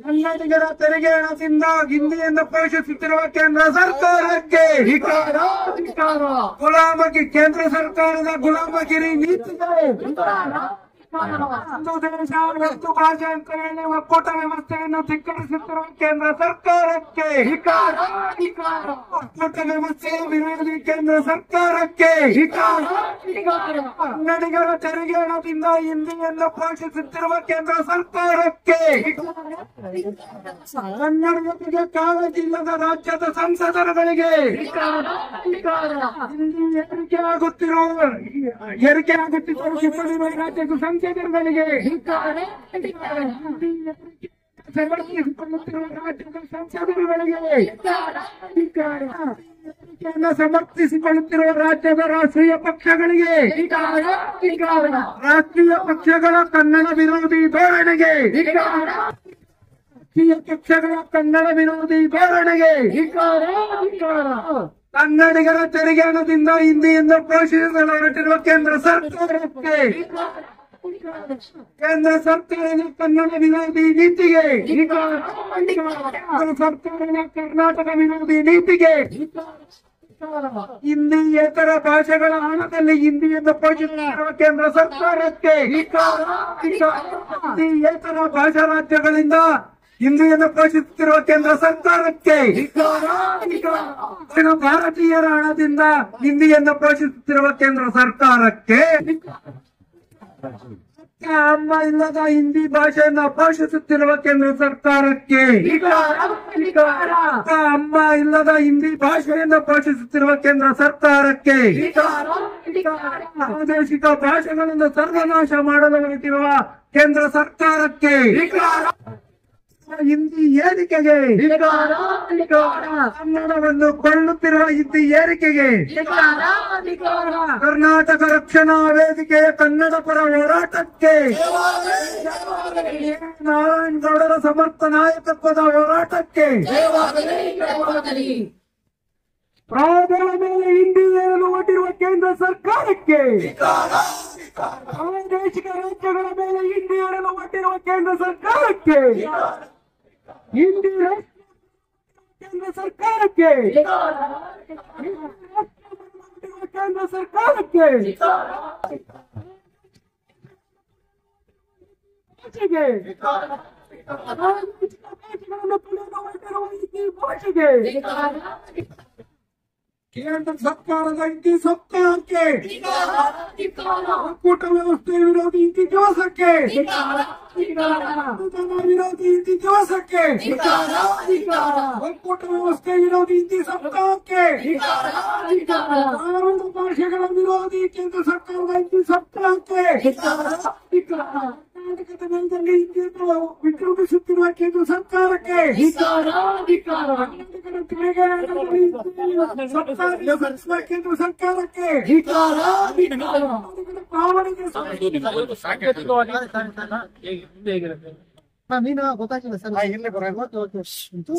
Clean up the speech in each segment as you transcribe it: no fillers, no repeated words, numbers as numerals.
ಕನ್ನಡಿಗರ ತೆರಿಗೆ ಹಣದಿಂದ ಹಿಂದಿಯನ್ನು ಪೋಷಿಸುತ್ತಿರುವ ಕೇಂದ್ರ ಸರ್ಕಾರಕ್ಕೆ ಗುಲಾಮಗಿ ಕೇಂದ್ರ ಸರ್ಕಾರದ ಗುಲಾಮಗಿರಿ ನೀತಿಗೆ ಒಂದು ದೇಶ ಒಂದು ಭಾಷೆ ಅಂತ ಹೇಳಿ ಒಕ್ಕೂಟ ವ್ಯವಸ್ಥೆಯನ್ನು ಧಿಕ್ಕರಿಸುತ್ತಿರುವ ಕೇಂದ್ರ ಸರ್ಕಾರಕ್ಕೆ ಒಕ್ಕೂಟ ವ್ಯವಸ್ಥೆಯ ವಿರೋಧಿ ಕೇಂದ್ರ ಸರ್ಕಾರಕ್ಕೆ ಕನ್ನಡಿಗರ ತೆರಿಗೆ ಹಣದಿಂದ ಹಿಂದಿಯನ್ನು ಪೋಷಿಸುತ್ತಿರುವ ಕೇಂದ್ರ ಸರ್ಕಾರಕ್ಕೆ ಕನ್ನಡಿಗರಿಗೆ ಕಾಳಜಿಲ್ಲದ ರಾಜ್ಯದ ಸಂಸದರುಗಳಿಗೆ ಏರಿಕೆಯಾಗುತ್ತಿರುವ ರಾಜ್ಯದ ಸಂಸದರುಗಳಿಗೆ ಸಮರ್ಥಿಸಿಕೊಳ್ಳುತ್ತಿರುವ ರಾಜ್ಯದ ಸಂಸದರುಗಳಿಗೆ ಸಮರ್ಥಿಸಿಕೊಳ್ಳುತ್ತಿರುವ ರಾಜ್ಯದ ರಾಷ್ಟ್ರೀಯ ಪಕ್ಷಗಳಿಗೆ ರಾಷ್ಟ್ರೀಯ ಪಕ್ಷಗಳ ಕನ್ನಡ ವಿರೋಧಿ ಧೋರಣೆಗೆ ರಾಷ್ಟ್ರೀಯ ಪಕ್ಷಗಳ ಕನ್ನಡ ವಿರೋಧಿ ಧೋರಣೆಗೆ ಕನ್ನಡಿಗರ ತೆರಿಗೆ ಹಣದಿಂದ ಹಿಂದಿಯಿಂದ ಪೋಷಿಸಲು ಹೊರಟಿರುವ ಕೇಂದ್ರ ಸರ್ಕಾರಕ್ಕೆ ಕೇಂದ್ರ ಸರ್ಕಾರದ ಕನ್ನಡ ವಿರೋಧಿ ನೀತಿಗೆ ಕೇಂದ್ರ ಸರ್ಕಾರದ ಕರ್ನಾಟಕ ವಿರೋಧಿ ನೀತಿಗೆ ಹಿಂದಿಯೇತರ ಭಾಷೆಗಳ ಹಣದಲ್ಲಿ ಹಿಂದಿಯನ್ನು ಪೋಷಿಸುತ್ತಿರುವ ಕೇಂದ್ರ ಸರ್ಕಾರಕ್ಕೆ ಹಿಂದಿಯೇತರ ಭಾಷಾ ರಾಜ್ಯಗಳಿಂದ ಹಿಂದಿಯನ್ನು ಪೋಷಿಸುತ್ತಿರುವ ಕೇಂದ್ರ ಸರ್ಕಾರಕ್ಕೆ ಭಾರತೀಯರ ಹಣದಿಂದ ಹಿಂದಿಯನ್ನು ಪೋಷಿಸುತ್ತಿರುವ ಕೇಂದ್ರ ಸರ್ಕಾರಕ್ಕೆ ಅಮ್ಮ ಇಲ್ಲದ ಹಿಂದಿ ಭಾಷೆಯನ್ನು ಪೋಷಿಸುತ್ತಿರುವ ಕೇಂದ್ರ ಸರ್ಕಾರಕ್ಕೆ ಅಮ್ಮ ಇಲ್ಲದ ಹಿಂದಿ ಭಾಷೆಯನ್ನು ಪೋಷಿಸುತ್ತಿರುವ ಕೇಂದ್ರ ಸರ್ಕಾರಕ್ಕೆ ಪ್ರಾದೇಶಿಕ ಭಾಷೆಗಳನ್ನು ಸರ್ವನಾಶ ಮಾಡಲು ಹೊರಟಿರುವ ಕೇಂದ್ರ ಸರ್ಕಾರಕ್ಕೆ ಹಿಂದಿ ಏರಿಕೆಗೆ ಕನ್ನಡವನ್ನು ಕೊಳ್ಳುತ್ತಿರುವ ಹಿಂದಿ ಏರಿಕೆಗೆ ಕರ್ನಾಟಕ ರಕ್ಷಣಾ ವೇದಿಕೆಯ ಕನ್ನಡ ಪರ ಹೋರಾಟಕ್ಕೆ ನಾರಾಯಣಗೌಡರ ಸಮರ್ಥ ನಾಯಕತ್ವದ ಹೋರಾಟಕ್ಕೆ ಪ್ರಾಯಗಳ ಮೇಲೆ ಹಿಂದಿ ಏರಲು ಹೊರಟಿರುವ ಕೇಂದ್ರ ಸರ್ಕಾರಕ್ಕೆ ಪ್ರಾದೇಶಿಕ ರಾಜ್ಯಗಳ ಮೇಲೆ ಹಿಂದಿ ಏರಲು ಹೊರಟಿರುವ ಕೇಂದ್ರ ಸರ್ಕಾರಕ್ಕೆ ಹಿಂದಿ ಕೇಂದ್ರ ಸರ್ಕಾರಕ್ಕೆ ಕೇಂದ್ರ ಸರ್ಕಾರಕ್ಕೆ ಭಾಷೆಗೆ ಕೇಂದ್ರ ಸರ್ಕಾರದ ಹಿಂದಿ ಸರ್ಕಾರಕ್ಕೆ ಒಕ್ಕೂಟ ವ್ಯವಸ್ಥೆ ವಿರೋಧಿ ಹಿಂದಿ ದಿವಸಕ್ಕೆ ವಿರೋಧಿ ಹಿಂದಿ ದಿವಸಕ್ಕೆ ಒಕ್ಕೂಟ ವ್ಯವಸ್ಥೆ ವಿರೋಧಿ ಹಿಂದಿ ಸರ್ಕಾರಕ್ಕೆ ಕಾನೂನು ಭಾಷೆಗಳ ವಿರೋಧಿ ಕೇಂದ್ರ ಸರ್ಕಾರದ ಹಿಂದಿ ಸರ್ಕಾರಕ್ಕೆ ಕರ್ನಾಟಕದ ನೆಲದಲ್ಲಿ ಹಿಂದಿಯನ್ನು ವಿರೋಧಿಸುತ್ತಿರುವ ಕೇಂದ್ರ ಸರ್ಕಾರಕ್ಕೆ ಕೇಂದ್ರ ಸರ್ಕಾರಕ್ಕೆ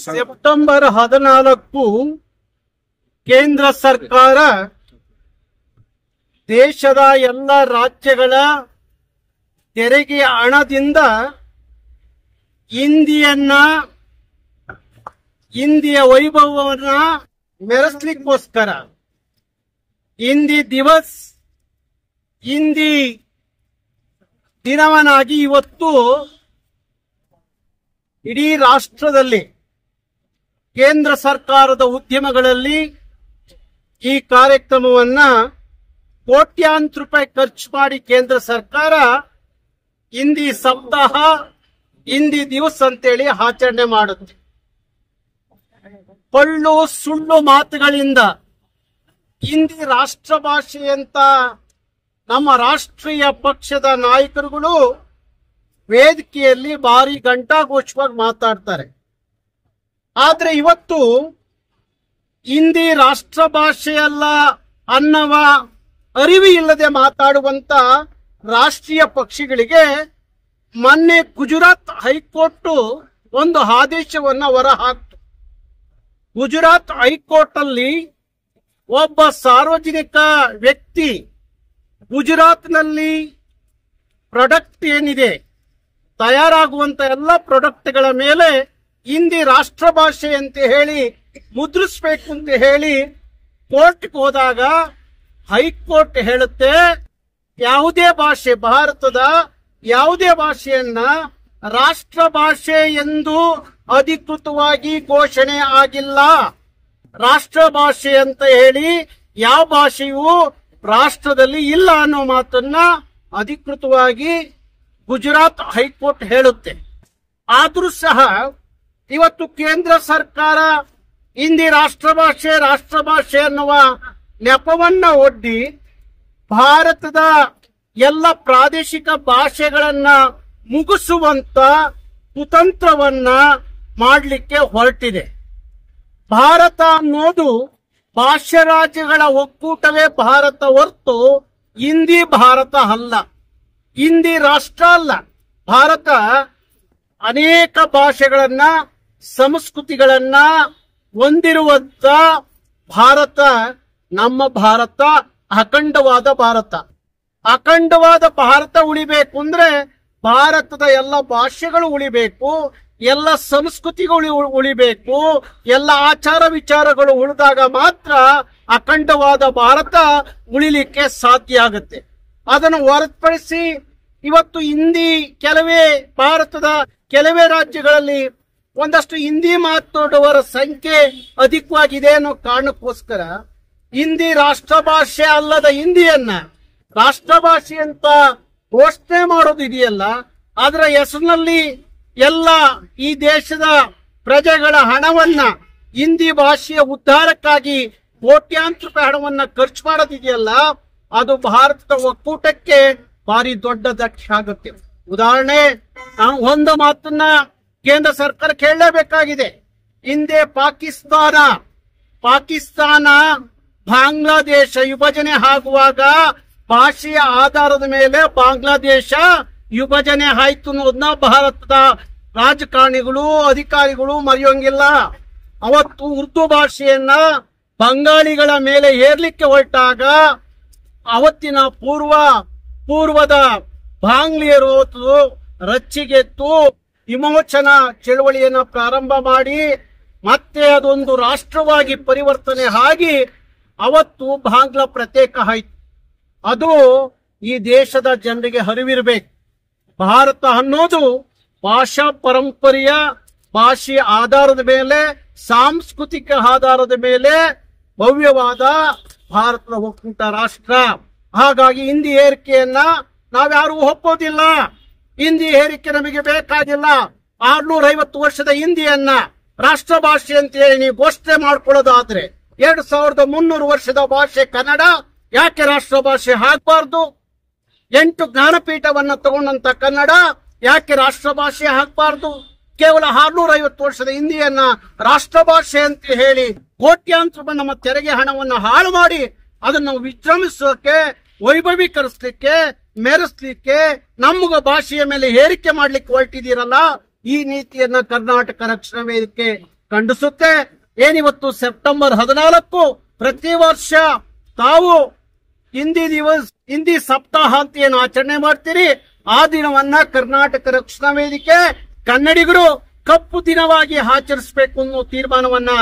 ಸೆಪ್ಟೆಂಬರ್ 14 ಕೇಂದ್ರ ಸರ್ಕಾರ ದೇಶದ ಎಲ್ಲ ರಾಜ್ಯಗಳ ತೆರಿಗೆ ಹಣದಿಂದ ಹಿಂದಿಯ ವೈಭವವನ್ನ ಮೆರೆಸಲಿಕ್ಕೋಸ್ಕರ ಹಿಂದಿ ದಿನವನ್ನಾಗಿ ಇವತ್ತು ಇಡೀ ರಾಷ್ಟ್ರದಲ್ಲಿ ಕೇಂದ್ರ ಸರ್ಕಾರದ ಉದ್ಯಮಗಳಲ್ಲಿ ಈ ಕಾರ್ಯಕ್ರಮವನ್ನ ಕೋಟ್ಯಾಂತರ ರೂಪಾಯಿ ಖರ್ಚು ಮಾಡಿ ಕೇಂದ್ರ ಸರ್ಕಾರ ಹಿಂದಿ ಸಪ್ತಾಹ ಹಿಂದಿ ದಿವಸ ಅಂತೇಳಿ ಆಚರಣೆ ಮಾಡುತ್ತೆ. ಪಳ್ಳು ಸುಳ್ಳು ಮಾತುಗಳಿಂದ ಹಿಂದಿ ರಾಷ್ಟ್ರ ಭಾಷೆ ಅಂತ ನಮ್ಮ ರಾಷ್ಟ್ರೀಯ ಪಕ್ಷದ ನಾಯಕರುಗಳು ವೇದಿಕೆಯಲ್ಲಿ ಭಾರಿ ಘಂಟಾಘೋಷವಾಗಿ ಮಾತಾಡ್ತಾರೆ. ಆದ್ರೆ ಇವತ್ತು ಹಿಂದಿ ರಾಷ್ಟ್ರ ಭಾಷೆಯಲ್ಲ ಅನ್ನುವ ಅರಿವು ಇಲ್ಲದೆ ಮಾತಾಡುವಂತ ರಾಷ್ಟ್ರೀಯ ಪಕ್ಷಿಗಳಿಗೆ ಮೊನ್ನೆ ಗುಜರಾತ್ ಹೈಕೋರ್ಟ್ ಒಂದು ಆದೇಶವನ್ನ ಹೊರಹಾಕ್ತು. ಗುಜರಾತ್ ಹೈಕೋರ್ಟ್ ಅಲ್ಲಿ ಒಬ್ಬ ಸಾರ್ವಜನಿಕ ವ್ಯಕ್ತಿ ಗುಜರಾತ್ನಲ್ಲಿ ಪ್ರಾಡಕ್ಟ್ ಏನಿದೆ ತಯಾರಾಗುವಂತ ಎಲ್ಲ ಪ್ರಾಡಕ್ಟ್ಗಳ ಮೇಲೆ ಹಿಂದಿ ರಾಷ್ಟ್ರ ಭಾಷೆ ಅಂತ ಹೇಳಿ ಮುದ್ರಿಸಬೇಕು ಅಂತ ಹೇಳಿ ಕೋರ್ಟ್ಗೆ ಹೋದಾಗ ಹೈಕೋರ್ಟ್ ಹೇಳುತ್ತೆ, ಯಾವುದೇ ಭಾಷೆ, ಭಾರತದ ಯಾವುದೇ ಭಾಷೆಯನ್ನ ರಾಷ್ಟ್ರ ಭಾಷೆ ಎಂದು ಅಧಿಕೃತವಾಗಿ ಘೋಷಣೆ ಆಗಿಲ್ಲ. ರಾಷ್ಟ್ರ ಭಾಷೆ ಅಂತ ಹೇಳಿ ಯಾವ ಭಾಷೆಯೂ ರಾಷ್ಟ್ರದಲ್ಲಿ ಇಲ್ಲ ಅನ್ನೋ ಮಾತನ್ನ ಅಧಿಕೃತವಾಗಿ ಗುಜರಾತ್ ಹೈಕೋರ್ಟ್ ಹೇಳುತ್ತೆ. ಆದ್ರೂ ಸಹ ಇವತ್ತು ಕೇಂದ್ರ ಸರ್ಕಾರ ಹಿಂದಿ ರಾಷ್ಟ್ರ ಭಾಷೆ ಅನ್ನುವ ನೆಪವನ್ನ ಒಡ್ಡಿ ಭಾರತದ ಎಲ್ಲ ಪ್ರಾದೇಶಿಕ ಭಾಷೆಗಳನ್ನ ಮುಗಿಸುವಂತ ಕುತಂತ್ರವನ್ನ ಮಾಡಲಿಕ್ಕೆ ಹೊರಟಿದೆ. ಭಾರತ ಅನ್ನೋದು ಭಾಷೆ ರಾಜ್ಯಗಳ ಒಕ್ಕೂಟವೇ ಭಾರತ ಹೊರತು ಹಿಂದಿ ಭಾರತ ಅಲ್ಲ, ಹಿಂದಿ ರಾಷ್ಟ್ರ ಅಲ್ಲ. ಭಾರತ ಅನೇಕ ಭಾಷೆಗಳನ್ನ ಸಂಸ್ಕೃತಿಗಳನ್ನ ಹೊಂದಿರುವಂತ ಭಾರತ. ನಮ್ಮ ಭಾರತ ಅಖಂಡವಾದ ಭಾರತ. ಅಖಂಡವಾದ ಭಾರತ ಉಳಿಬೇಕು ಅಂದ್ರೆ ಭಾರತದ ಎಲ್ಲ ಭಾಷೆಗಳು ಉಳಿಬೇಕು, ಎಲ್ಲ ಸಂಸ್ಕೃತಿಗಳು ಉಳಿಬೇಕು, ಎಲ್ಲ ಆಚಾರ ವಿಚಾರಗಳು ಉಳಿದಾಗ ಮಾತ್ರ ಅಖಂಡವಾದ ಭಾರತ ಉಳಿಲಿಕ್ಕೆ ಸಾಧ್ಯ ಆಗುತ್ತೆ. ಅದನ್ನು ಹೊರತುಪಡಿಸಿ ಇವತ್ತು ಹಿಂದಿ ಭಾರತದ ಕೆಲವೇ ರಾಜ್ಯಗಳಲ್ಲಿ ಒಂದಷ್ಟು ಹಿಂದಿ ಮಾತನಾಡುವವರ ಸಂಖ್ಯೆ ಅಧಿಕವಾಗಿದೆ ಅನ್ನೋ ಕಾರಣಕ್ಕೋಸ್ಕರ ಹಿಂದಿ ರಾಷ್ಟ್ರ ಭಾಷೆ ಅಲ್ಲದ ಹಿಂದಿಯನ್ನ ರಾಷ್ಟ್ರ ಭಾಷೆ ಅಂತ ಘೋಷಣೆ ಮಾಡೋದು ಇದೆಯಲ್ಲ, ಅದರ ಹೆಸರಿನಲ್ಲಿ ಎಲ್ಲ ಈ ದೇಶದ ಪ್ರಜೆಗಳ ಹಣವನ್ನ ಹಿಂದಿ ಭಾಷೆಯ ಉದ್ಧಾರಕ್ಕಾಗಿ ಕೋಟ್ಯಾಂತರ ರೂಪಾಯಿ ಹಣವನ್ನ ಖರ್ಚು ಮಾಡೋದಿದೆಯಲ್ಲ, ಅದು ಭಾರತದ ಒಕ್ಕೂಟಕ್ಕೆ ಭಾರಿ ದೊಡ್ಡ ಧಕ್ಕೆ ಆಗುತ್ತೆ. ಉದಾಹರಣೆ, ನಾವು ಒಂದು ಮಾತನ್ನ ಕೇಂದ್ರ ಸರ್ಕಾರ ಕೇಳಲೇಬೇಕಾಗಿದೆ. ಹಿಂದೆ ಪಾಕಿಸ್ತಾನ ಬಾಂಗ್ಲಾದೇಶ ವಿಭಜನೆ ಆಗುವಾಗ ಭಾಷೆಯ ಆಧಾರದ ಮೇಲೆ ಬಾಂಗ್ಲಾದೇಶ ವಿಭಜನೆ ಆಯ್ತು ಅನ್ನೋದನ್ನ ಭಾರತದ ರಾಜಕಾರಣಿಗಳು ಅಧಿಕಾರಿಗಳು ಮರೆಯೋಂಗಿಲ್ಲ. ಅವತ್ತು ಉರ್ದು ಭಾಷೆಯನ್ನ ಬಂಗಾಳಿಗಳ ಮೇಲೆ ಏರ್ಲಿಕ್ಕೆ ಹೊರಟಾಗ ಅವತ್ತಿನ ಪೂರ್ವದ ಬಾಂಗ್ಲಿಯರು ರಚ್ಚಿಗೆತ್ತು ವಿಮೋಚನಾ ಚಳವಳಿಯನ್ನ ಪ್ರಾರಂಭ ಮಾಡಿ ಮತ್ತೆ ಅದೊಂದು ರಾಷ್ಟ್ರವಾಗಿ ಪರಿವರ್ತನೆ ಆಗಿ ಅವತ್ತು ಬಾಂಗ್ಲಾ ಪ್ರತ್ಯೇಕ ಆಯ್ತು. ಅದು ಈ ದೇಶದ ಜನರಿಗೆ ಅರಿವಿರಬೇಕು. ಭಾರತ ಅನ್ನೋದು ಭಾಷಾ ಪರಂಪರೆಯ ಭಾಷೆಯ ಆಧಾರದ ಮೇಲೆ, ಸಾಂಸ್ಕೃತಿಕ ಆಧಾರದ ಮೇಲೆ ಭವ್ಯವಾದ ಭಾರತದ ಒಕ್ಕೂಟ ರಾಷ್ಟ್ರ. ಹಾಗಾಗಿ ಹಿಂದಿ ಏರಿಕೆಯನ್ನ ನಾವ್ಯಾರೂ ಒಪ್ಪೋದಿಲ್ಲ. ಹಿಂದಿ ಏರಿಕೆ ನಮಗೆ ಬೇಕಾಗಿಲ್ಲ. 650 ವರ್ಷದ ಹಿಂದಿಯನ್ನ ರಾಷ್ಟ್ರ ಭಾಷೆ ಅಂತ ಹೇಳಿ ನೀವು ಘೋಷಣೆ ಮಾಡ್ಕೊಳ್ಳೋದಾದ್ರೆ 2300 ವರ್ಷದ ಭಾಷೆ ಕನ್ನಡ ಯಾಕೆ ರಾಷ್ಟ್ರ ಭಾಷೆ ಆಗಬಾರ್ದು? 8 ಜ್ಞಾನಪೀಠವನ್ನ ತಗೊಂಡಂತ ಕನ್ನಡ ಯಾಕೆ ರಾಷ್ಟ್ರ ಭಾಷೆ ಆಗಬಾರ್ದು? ಕೇವಲ 650 ವರ್ಷದ ಹಿಂದಿಯನ್ನ ರಾಷ್ಟ್ರ ಭಾಷೆ ಅಂತ ಹೇಳಿ ಕೋಟ್ಯಾಂತರ ನಮ್ಮ ತೆರಿಗೆ ಹಣವನ್ನ ಹಾಳು ಮಾಡಿ ಅದನ್ನು ವಿಜೃಂಭಿಸೋಕೆ, ವೈಭವೀಕರಿಸಲಿಕ್ಕೆ, ಮೆರೆಸ್ಲಿಕ್ಕೆ, ನಮ್ಮಗ ಭಾಷೆಯ ಮೇಲೆ ಹೇರಿಕೆ ಮಾಡ್ಲಿಕ್ಕೆ ಹೊರಟಿದ್ದೀರಲ್ಲ, ಈ ನೀತಿಯನ್ನ ಕರ್ನಾಟಕ ರಕ್ಷಣಾ ವೇದಿಕೆ ಖಂಡಿಸುತ್ತೆ. ಏನಿವತ್ತು ಸೆಪ್ಟೆಂಬರ್ 14 ಪ್ರತಿ ವರ್ಷ ತಾವು ಹಿಂದಿ ಸಪ್ತಾಹ ಅಂತ ಏನು ಆಚರಣೆ ಮಾಡ್ತೀರಿ, ಆ ದಿನವನ್ನ ಕರ್ನಾಟಕ ರಕ್ಷಣಾ ವೇದಿಕೆ ಕನ್ನಡಿಗರು ಕಪ್ಪು ದಿನವಾಗಿ ಆಚರಿಸಬೇಕು ಅನ್ನೋ ತೀರ್ಮಾನವನ್ನ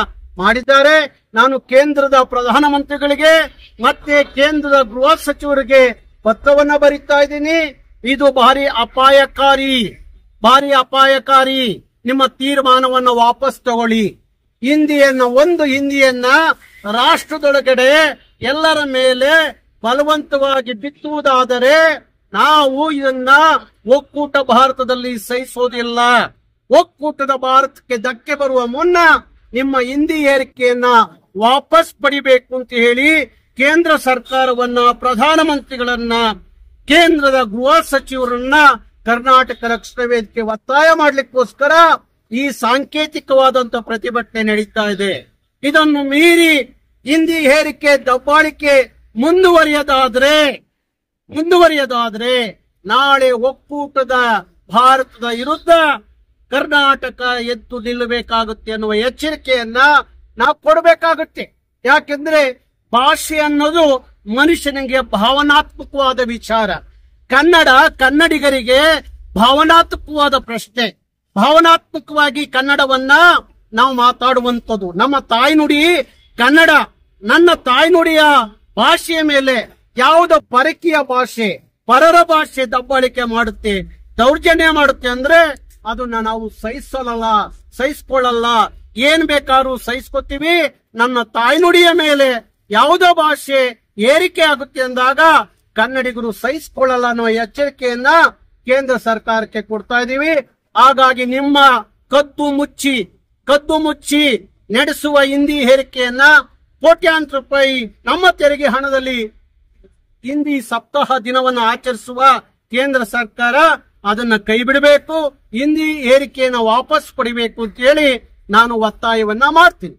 ಮಾಡಿದ್ದಾರೆ. ನಾನು ಕೇಂದ್ರದ ಪ್ರಧಾನಮಂತ್ರಿಗಳಿಗೆ ಮತ್ತೆ ಕೇಂದ್ರದ ಗೃಹ ಸಚಿವರಿಗೆ ಪತ್ರವನ್ನ ಬರೀತಾ ಇದ್ದೀನಿ. ಇದು ಭಾರಿ ಅಪಾಯಕಾರಿ. ನಿಮ್ಮ ತೀರ್ಮಾನವನ್ನ ವಾಪಸ್ ತಗೊಳ್ಳಿ. ಹಿಂದಿಯನ್ನ ರಾಷ್ಟ್ರದೊಳಗಡೆ ಎಲ್ಲರ ಮೇಲೆ ಬಲವಂತವಾಗಿ ಬಿತ್ತುವುದಾದರೆ ನಾವು ಇದನ್ನ ಒಕ್ಕೂಟ ಭಾರತದಲ್ಲಿ ಸಹಿಸೋದಿಲ್ಲ. ಒಕ್ಕೂಟದ ಭಾರತಕ್ಕೆ ಧಕ್ಕೆ ಬರುವ ಮುನ್ನ ನಿಮ್ಮ ಹಿಂದಿ ಏರಿಕೆಯನ್ನ ವಾಪಸ್ ಪಡಿಬೇಕು ಅಂತ ಹೇಳಿ ಕೇಂದ್ರ ಸರ್ಕಾರವನ್ನ, ಪ್ರಧಾನಮಂತ್ರಿಗಳನ್ನ, ಕೇಂದ್ರದ ಗೃಹ ಸಚಿವರನ್ನ ಕರ್ನಾಟಕ ರಕ್ಷಣಾ ವೇದಿಕೆ ಒತ್ತಾಯ ಮಾಡ್ಲಿಕ್ಕೋಸ್ಕರ ಈ ಸಾಂಕೇತಿಕವಾದಂತ ಪ್ರತಿಭಟನೆ ನಡೀತಾ ಇದೆ. ಇದನ್ನು ಮೀರಿ ಹಿಂದಿ ಹೇರಿಕೆ ದಬ್ಬಾಳಿಕೆ ಮುಂದುವರಿಯದಾದ್ರೆ ನಾಳೆ ಒಕ್ಕೂಟದ ಭಾರತದ ವಿರುದ್ಧ ಕರ್ನಾಟಕ ಎದ್ದು ನಿಲ್ಲಬೇಕಾಗುತ್ತೆ ಅನ್ನುವ ಎಚ್ಚರಿಕೆಯನ್ನ ನಾವು ಕೊಡಬೇಕಾಗುತ್ತೆ. ಯಾಕೆಂದ್ರೆ ಭಾಷೆ ಅನ್ನೋದು ಮನುಷ್ಯನಿಗೆ ಭಾವನಾತ್ಮಕವಾದ ವಿಚಾರ. ಕನ್ನಡಿಗರಿಗೆ ಭಾವನಾತ್ಮಕವಾದ ಪ್ರಶ್ನೆ. ಭಾವನಾತ್ಮಕವಾಗಿ ಕನ್ನಡವನ್ನ ನಾವು ಮಾತಾಡುವಂಥದ್ದು. ನಮ್ಮ ತಾಯ್ನುಡಿ ಕನ್ನಡ. ನನ್ನ ತಾಯ್ನುಡಿಯ ಭಾಷೆಯ ಮೇಲೆ ಯಾವುದೋ ಪರಕೀಯ ಭಾಷೆ, ಪರರ ಭಾಷೆ ದಬ್ಬಾಳಿಕೆ ಮಾಡುತ್ತೆ, ದೌರ್ಜನ್ಯ ಮಾಡುತ್ತೆ ಅಂದ್ರೆ ಅದನ್ನ ನಾವು ಸಹಿಸ್ಕೊಳ್ಳಲ್ಲ. ಏನ್ ಬೇಕಾದ್ರೂ ಸಹಿಸ್ಕೊತೀವಿ. ನನ್ನ ತಾಯ್ನುಡಿಯ ಮೇಲೆ ಯಾವುದೋ ಭಾಷೆ ಏರಿಕೆ ಆಗುತ್ತೆ ಅಂದಾಗ ಕನ್ನಡಿಗರು ಸಹಿಸ್ಕೊಳ್ಳಲ್ಲ ಅನ್ನೋ ಎಚ್ಚರಿಕೆಯನ್ನ ಕೇಂದ್ರ ಸರ್ಕಾರಕ್ಕೆ ಕೊಡ್ತಾ ಇದೀವಿ. ಹಾಗಾಗಿ ನಿಮ್ಮ ಕದ್ದು ಮುಚ್ಚಿ ನಡೆಸುವ ಹಿಂದಿ ಹೇರಿಕೆಯನ್ನ ಕೋಟ್ಯಾಂತರ ರೂಪಾಯಿ ನಮ್ಮ ತೆರಿಗೆ ಹಣದಲ್ಲಿ ಹಿಂದಿ ಸಪ್ತಾಹ ದಿನವನ್ನು ಆಚರಿಸುವ ಕೇಂದ್ರ ಸರ್ಕಾರ ಅದನ್ನ ಕೈ ಬಿಡಬೇಕು. ಹಿಂದಿ ಏರಿಕೆಯನ್ನು ವಾಪಸ್ ಪಡಿಬೇಕು ಅಂತ ಹೇಳಿ ನಾನು ಒತ್ತಾಯವನ್ನ ಮಾಡ್ತೀನಿ.